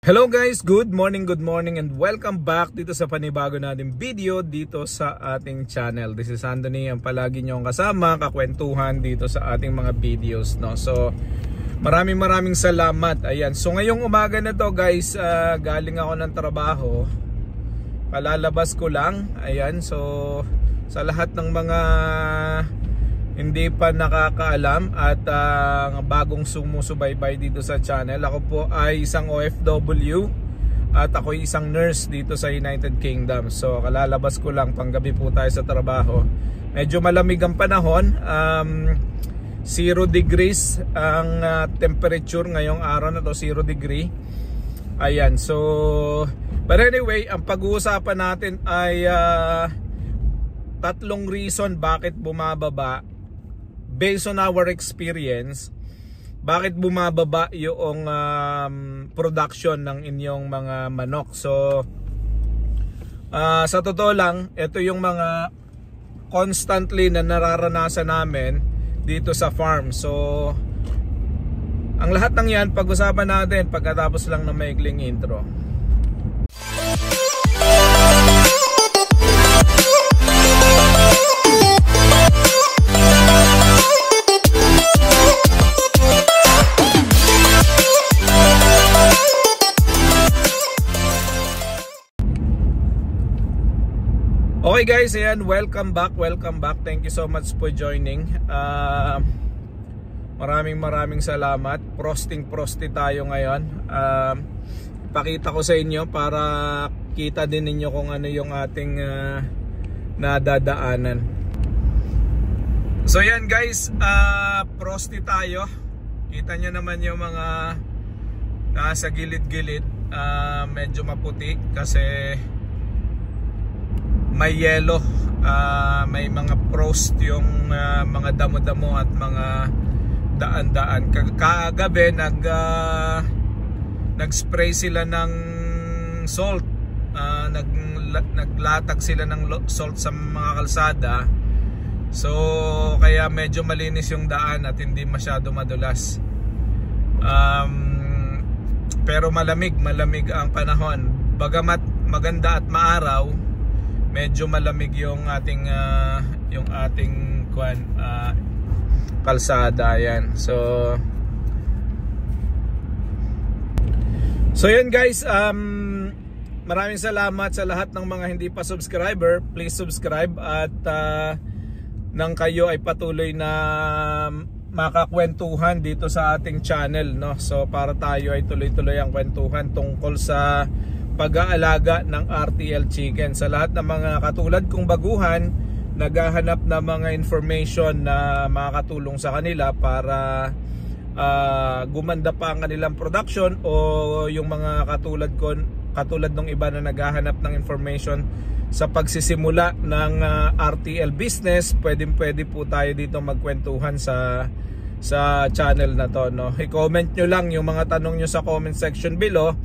Hello guys, good morning and welcome back dito sa panibago nating video dito sa ating channel. This is Anthony, ang palagi niyong kasama, kakwentuhan dito sa ating mga videos, no? So maraming salamat. Ayan, so ngayong umaga na to guys, galing ako ng trabaho, kalalabas ko lang. Ayan, so sa lahat ng mga hindi pa nakakaalam at bagong sumusubaybay dito sa channel, ako po ay isang OFW at ako ay isang nurse dito sa United Kingdom. So kalalabas ko lang, panggabi po tayo sa trabaho. Medyo malamig ang panahon, 0 degrees ang temperature ngayong araw na to, 0 degree. Ayan, so but anyway, ang pag-uusapan natin ay tatlong reason bakit bumababa. Based on our experience, bakit bumababa yung production ng inyong mga manok. So sa totoo lang, ito yung mga constantly na nararanasan namin dito sa farm. So ang lahat ng yan pag-usapan natin pagkatapos lang ng maikling intro. Okay guys, ayan, welcome back. Thank you so much for joining. Maraming salamat. Prosty tayo ngayon. Pakita ko sa inyo para kita din ninyo kung ano yung ating nadadaanan. So ayan guys, prosty tayo. Kita nyo naman yung mga nasa gilid-gilid, medyo maputi kasi may yellow, may mga frost yung mga damo-damo at mga daan-daan. Kagabi nag-spray sila ng salt, naglatag sila ng salt sa mga kalsada. So kaya medyo malinis yung daan at hindi masyado madulas. Pero malamig ang panahon. Bagamat maganda at maaraw, medyo malamig yung ating kalsada. Yan. So yan guys, maraming salamat sa lahat ng mga hindi pa subscriber. Please subscribe at nang kayo ay patuloy na makakwentuhan dito sa ating channel, no? So para tayo ay tuloy-tuloy ang kwentuhan tungkol sa pag-aalaga ng RTL chicken. Sa lahat ng mga katulad kong baguhan, naghahanap ng mga information na makakatulong sa kanila para gumanda pa ang kanilang production, o yung mga katulad ng iba na naghahanap ng information sa pagsisimula ng RTL business, pwede po tayo dito magkwentuhan sa channel na to, no? I-comment nyo lang yung mga tanong nyo sa comment section below.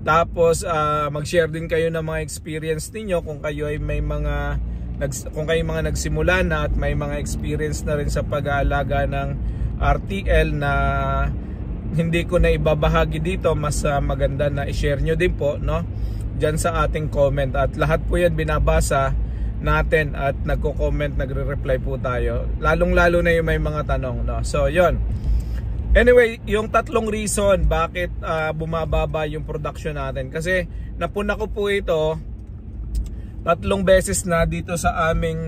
Tapos mag-share din kayo ng mga experience niyo kung kayo ay may mga nagsimula na at may mga experience na rin sa pag-aalaga ng RTL na hindi ko na ibabahagi dito. Mas maganda na i-share nyo din po, no, diyan sa ating comment, at lahat po yan binabasa natin at nagko-comment, nagre-reply po tayo, lalong-lalo na yung may mga tanong, no. So yon. Anyway, yung tatlong reason bakit bumababa yung production natin, kasi napuna ko po ito 3 beses na dito sa aming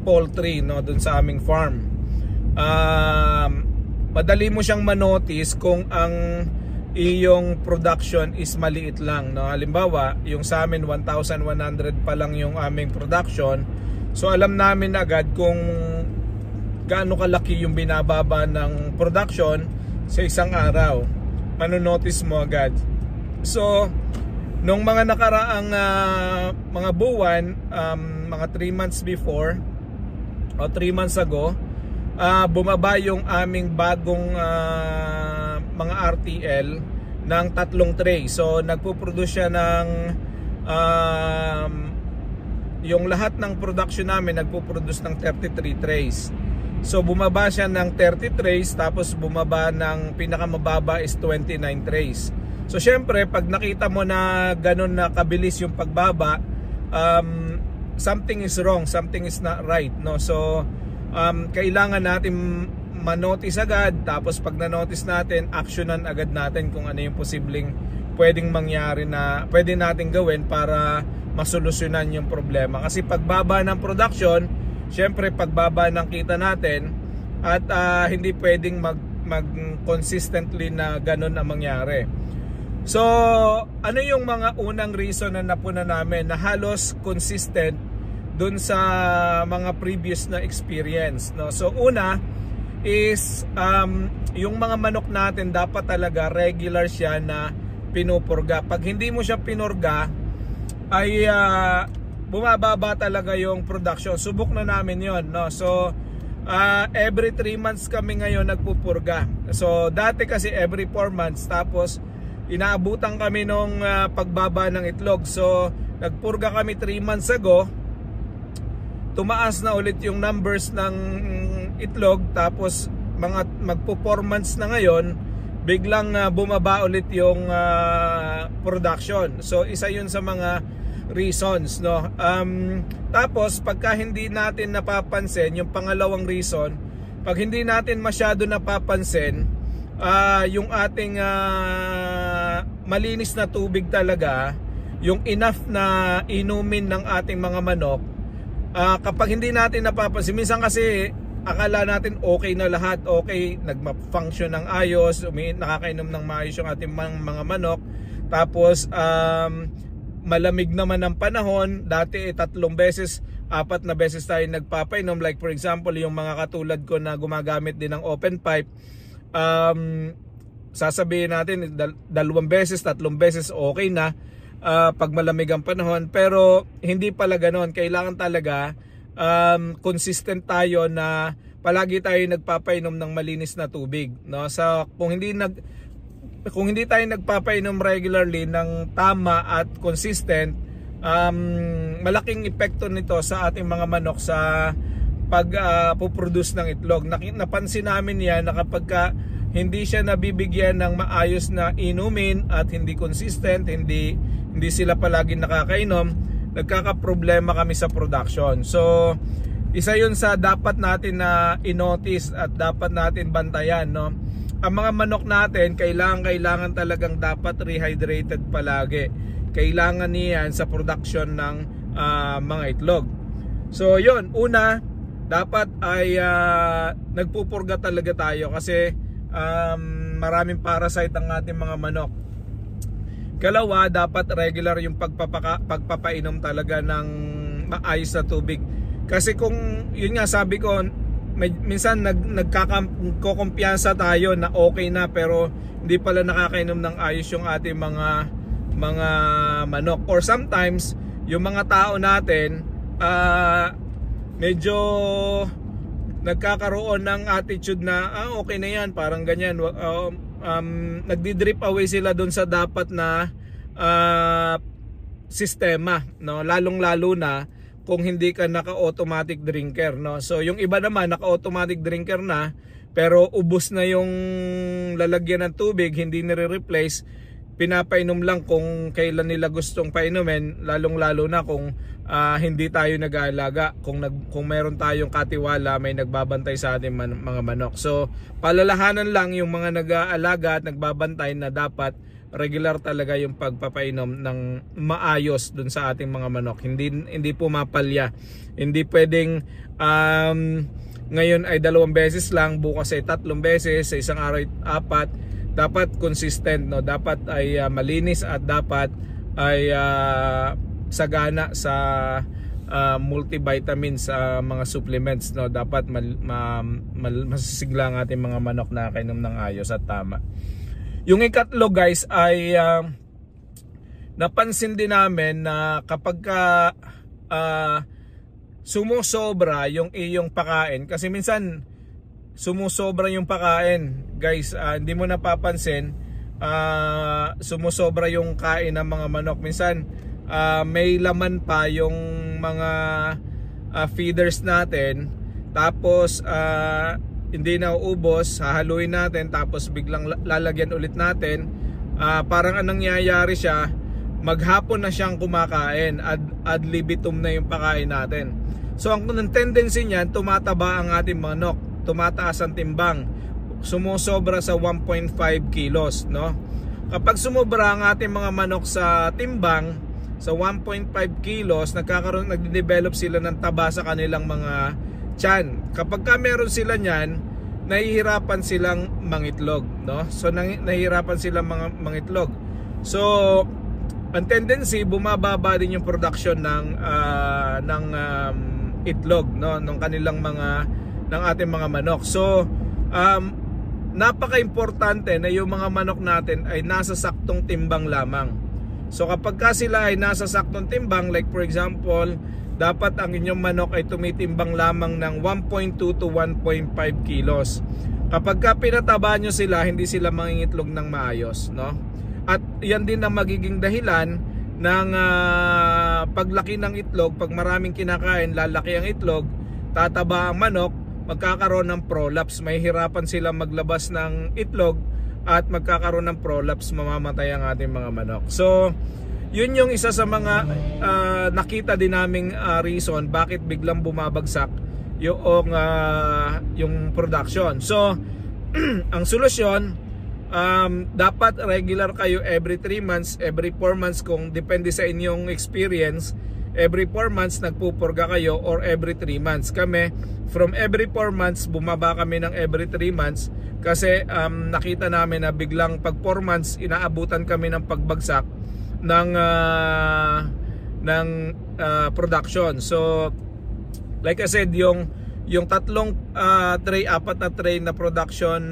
poultry, no, dun sa aming farm. Madali mo siyang manotice kung ang iyong production is maliit lang, no. Halimbawa, yung sa amin 1,100 pa lang yung aming production. So alam namin agad kung gaano kalaki yung binababa ng production sa isang araw. Manonotice mo agad. So nung mga nakaraang mga buwan, mga 3 months before o 3 months ago, bumaba yung aming bagong mga RTL ng 3 tray. So nagpo-produce siya ng yung lahat ng production namin nagpo-produce ng 33 trays. So bumaba siya ng 30 trays, tapos bumaba ng pinakamababa is 29 trays. So syempre pag nakita mo na ganun na kabilis yung pagbaba, something is wrong, something is not right, no? So kailangan natin manotice agad, tapos pag na-notice natin, actionan agad natin kung ano yung posibleng pwedeng mangyari na pwede natin gawin para masolusyonan yung problema. Kasi pagbaba ng production, syempre pagbaba ng kita natin, at hindi pwedeng mag consistently na ganun ang mangyari. So ano yung mga unang reason na napuna namin na halos consistent dun sa mga previous na experience, no? So una is yung mga manok natin dapat talaga regular siya na pinupurga. Pag hindi mo siya pinurga ay bumababa talaga yung production. Subok na namin yon, no? So every 3 months kami ngayon nagpupurga. So dati kasi every 4 months, tapos inaabutan kami nung pagbaba ng itlog. So nagpurga kami 3 months ago, tumaas na ulit yung numbers ng itlog, tapos mga magpo-4 months na ngayon, biglang bumaba ulit yung production. So isa yun sa mga reasons, no? Tapos pagka hindi natin napapansin, yung pangalawang reason, pag hindi natin masyado napapansin yung ating malinis na tubig talaga, yung enough na inumin ng ating mga manok, kapag hindi natin napapansin, minsan kasi akala natin okay na lahat, okay, nagma-function ng ayos, nakakainom ng maayos yung ating mga manok, tapos malamig naman ang panahon. Dati 3 beses, 4 na beses tayo nagpapainom, like for example yung mga katulad ko na gumagamit din ng open pipe, sasabihin natin 2 beses, 3 beses okay na pag malamig ang panahon. Pero hindi pala ganoon. Kailangan talaga consistent tayo na palagi tayo nagpapainom ng malinis na tubig, no? So kung hindi tayo nagpapainom regularly ng tama at consistent, malaking epekto nito sa ating mga manok sa pag-produce ng itlog. Napansin namin yan na kapag hindi siya nabibigyan ng maayos na inumin at hindi consistent, hindi sila palagi nakakainom, nagkakaproblema kami sa production. So isa yun sa dapat natin na i-notice at dapat natin bantayan, no? Ang mga manok natin kailangan talagang dapat rehydrated palagi. Kailangan niyan sa production ng mga itlog. So yun, una, dapat ay nagpupurga talaga tayo kasi maraming parasite ang ating mga manok. Kalawa, dapat regular yung pagpapainom talaga ng maayos na tubig. Kasi kung, yun nga sabi ko, minsan nagkakumpiyansa tayo na okay na, pero hindi pala nakakainom ng ayos yung ating mga manok. Or sometimes, yung mga tao natin, medyo nagkakaroon ng attitude na okay na yan, parang ganyan. Nagdi-drip away sila dun sa dapat na sistema, no? Lalong-lalo na kung hindi ka naka-automatic drinker, no? So yung iba naman naka-automatic drinker na, pero ubos na yung lalagyan ng tubig, hindi nire-replace, pinapainom lang kung kailan nila gustong painumin, lalong-lalo na kung hindi tayo nag-aalaga. Kung meron tayong katiwala, may nagbabantay sa ating mga manok. So palalahanan lang yung mga nag-aalaga at nagbabantay na dapat regular talaga yung pagpapainom ng maayos dun sa ating mga manok. Hindi pumapalya. Hindi pwedeng ngayon ay 2 beses lang, bukas ay 3 beses, sa isang araw ay 4. Dapat consistent, no? Dapat ay malinis at dapat ay sagana sa multivitamins, sa mga supplements, no? Dapat masisigla ang ating mga manok na kainom ng ayos at tama. Yung ikatlo, guys, ay napansin din namin na kapag sumusobra yung iyong pakain, kasi minsan sumusobra yung pakain, guys, hindi mo napapansin, sumusobra yung kain ng mga manok. Minsan may laman pa yung mga feeders natin, tapos hindi na uubos, hahaluin natin, tapos biglang lalagyan ulit natin, parang anong nangyayari siya, maghapon na siyang kumakain, ad libitum na yung pakain natin. So ang tendency niyan, tumataba ang ating manok, tumataas ang timbang, sumusobra sa 1.5 kilos, no? Kapag sumobra ang ating mga manok sa timbang sa 1.5 kilos, nagde-develop sila ng taba sa kanilang mga tiyan. Kapag meron sila niyan, nahihirapan silang mangitlog, no? So nahihirapan silang mangitlog. So ang tendency, bumababa din yung production ng itlog, no, ng kanilang ng ating mga manok. So napaka-importante na yung mga manok natin ay nasa saktong timbang lamang. So kapag sila ay nasa saktong timbang, like for example, dapat ang inyong manok ay tumitimbang lamang ng 1.2 to 1.5 kilos. Kapag pinataba nyo sila, hindi sila mangingitlog ng maayos, no? At yan din ang magiging dahilan ng paglaki ng itlog. Pag maraming kinakain, lalaki ang itlog, tataba ang manok, magkakaroon ng prolapse. May hirapan silang maglabas ng itlog at magkakaroon ng prolapse, mamamatay ang ating mga manok. So yun yung isa sa mga nakita din naming reason bakit biglang bumabagsak yung production. So ang solusyon, dapat regular kayo every 3 months, every 4 months kung depende sa inyong experience. Every 4 months nagpupurga kayo, or every 3 months. Kami from every 4 months bumaba kami ng every 3 months kasi nakita namin na biglang pag 4 months inaabutan kami ng pagbagsak ng production. So like I said, yung tatlong tray, 4 na tray na production,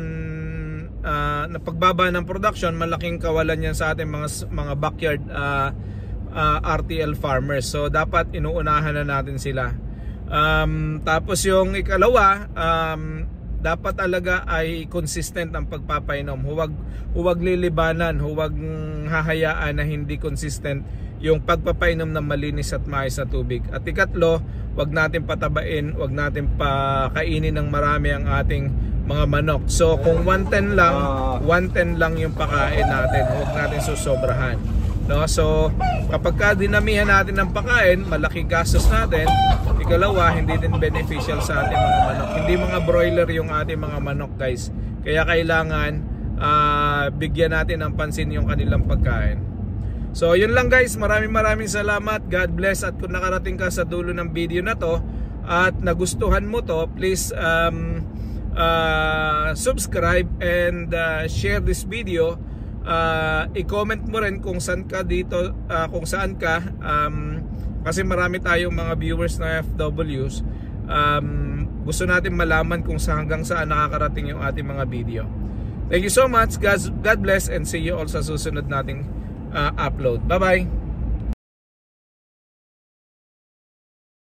na pagbaba ng production, malaking kawalan yan sa ating mga backyard RTL farmers. So dapat inuunahan na natin sila. Tapos yung ikalawa, dapat talaga ay consistent ang pagpapainom. Huwag lilibanan, huwag hahayaan na hindi consistent yung pagpapainom ng malinis at maayos na tubig. At ikatlo, huwag natin patabain, huwag natin pakainin ng marami ang ating mga manok. So kung 110 lang yung pakain natin, huwag natin susobrahan, no? So kapag dinamihan natin ng pakain, malaki gastos natin. Ikalawa, hindi din beneficial sa ating mga manok. Hindi mga broiler yung ating mga manok, guys. Kaya kailangan bigyan natin ng pansin yung kanilang pagkain. So yun lang, guys, maraming salamat. God bless. At kung nakarating ka sa dulo ng video na to at nagustuhan mo to, please subscribe and share this video. I-comment mo rin kung saan ka dito, kung saan ka, kasi marami tayong mga viewers na FWs. Gusto natin malaman kung hanggang saan nakakarating yung ating mga video. Thank you so much. God bless, and see you all sa susunod nating upload. Bye bye.